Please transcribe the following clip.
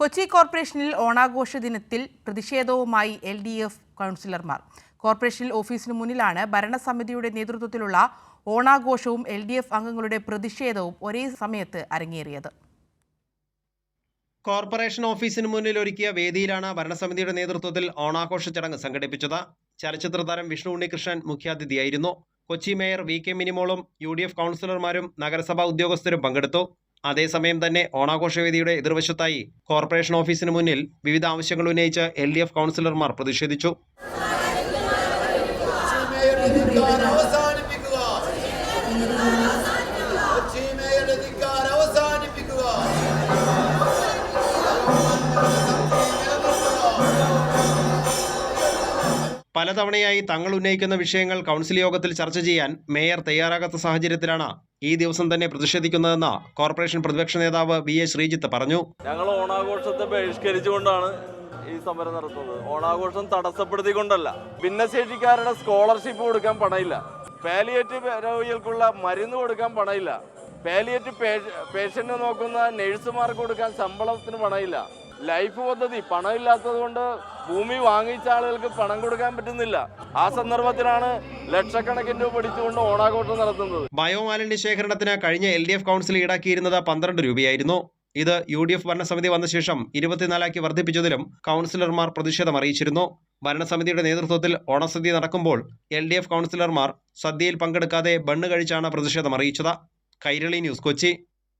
കൊച്ചി കോർപ്പറേഷനിൽ ഓണാഘോഷ ദിനത്തിൽ പ്രതിഷേധവുമായി LDF കൗൺസിലർമാർ. കോർപ്പറേഷൻ ഓഫീസിന് മുന്നിലാണ് ഭരണസമിതിയുടെ നേതൃത്വത്തിലുള്ള ഓണാഘോഷവും LDF അംഗങ്ങളുടെ പ്രതിഷേധവും ഒരേ സമയത്ത് അരങ്ങേറിയത്. കോർപ്പറേഷൻ ഓഫീസിന് മുന്നിൽ ഒരുക്കിയ വേദിയിലാണ് ഭരണസമിതിയുടെ നേതൃത്വത്തിൽ ഓണാഘോഷ ചടങ്ങ് സംഘടിപ്പിച്ചത്. ചലച്ചിത്ര താരം വിഷ്ണു ഉണ്ണികൃഷ്ണൻ മുഖ്യാതിഥിയായിരുന്നു. കൊച്ചി മേയർ VK മിനിമോളും UDF കൗൺസിലർമാരും നഗരസഭാ ഉദ്യോഗസ്ഥരും പങ്കെടുത്തു. അതേസമയം തന്നെ ഓണാഘോഷവേദിയുടെ എതിർവശത്തായി കോർപ്പറേഷൻ ഓഫീസിന് മുന്നിൽ വിവിധ ആവശ്യങ്ങൾ ഉന്നയിച്ച് LDF കൗൺസിലർമാർ പ്രതിഷേധിച്ചു. പലതവണയായി തങ്ങൾ ഉന്നയിക്കുന്ന വിഷയങ്ങൾ കൗൺസിൽ യോഗത്തിൽ ചർച്ച ചെയ്യാൻ മേയർ തയ്യാറാകാത്ത സാഹചര്യത്തിലാണ് ഈ ദിവസം തന്നെ പ്രതിഷേധിക്കുന്നതെന്ന് കോർപ്പറേഷൻ പ്രതിപക്ഷ നേതാവ് VA ശ്രീജിത്ത് പറഞ്ഞു. ഞങ്ങൾ ഓണാഘോഷത്തെ ബഹിഷ്കരിച്ചുകൊണ്ടാണ് ഈ സമരം നടത്തുന്നത്. ഓണാഘോഷം തടസ്സപ്പെടുത്തിക്കൊണ്ടല്ല. ഭിന്നശേഷിക്കാരുടെ സ്കോളർഷിപ്പ് കൊടുക്കാൻ പണമില്ല, പാലിയേറ്റീവ് രോഗികൾക്കുള്ള മരുന്ന് കൊടുക്കാൻ പണമില്ല, പാലിയേറ്റീവ് പേഷ്യന്റ് നോക്കുന്ന നഴ്സുമാർക്ക് കൊടുക്കാൻ ശമ്പളത്തിന് പണമില്ല, ലൈഫ് പദ്ധതി പണമില്ലാത്തത് കൊണ്ട് ഭൂമി വാങ്ങിച്ച ആളുകൾക്ക് പണം കൊടുക്കാൻ പറ്റുന്നില്ല. ആ സന്ദർഭത്തിലാണ് ലക്ഷക്കണക്കിന് രൂപ പിടിച്ചുകൊണ്ട് ഓണാഘോഷം നടത്തുന്നത്. ബയോമാലിന്യ ശേഖരണത്തിന് കഴിഞ്ഞ LDF കൗൺസിൽ ഈടാക്കിയിരുന്നത് 12 രൂപയായിരുന്നു. ഇത് UDF ഭരണസമിതി വന്ന ശേഷം 24 വർദ്ധിപ്പിച്ചതിലും കൗൺസിലർമാർ പ്രതിഷേധം അറിയിച്ചിരുന്നു. ഭരണസമിതിയുടെ നേതൃത്വത്തിൽ ഓണസദ്യ നടക്കുമ്പോൾ LDF കൗൺസിലർമാർ സദ്യയിൽ പങ്കെടുക്കാതെ ബണ്ണ് കഴിച്ചാണ് പ്രതിഷേധം അറിയിച്ചത്. കൈരളി ന്യൂസ്, കൊച്ചി.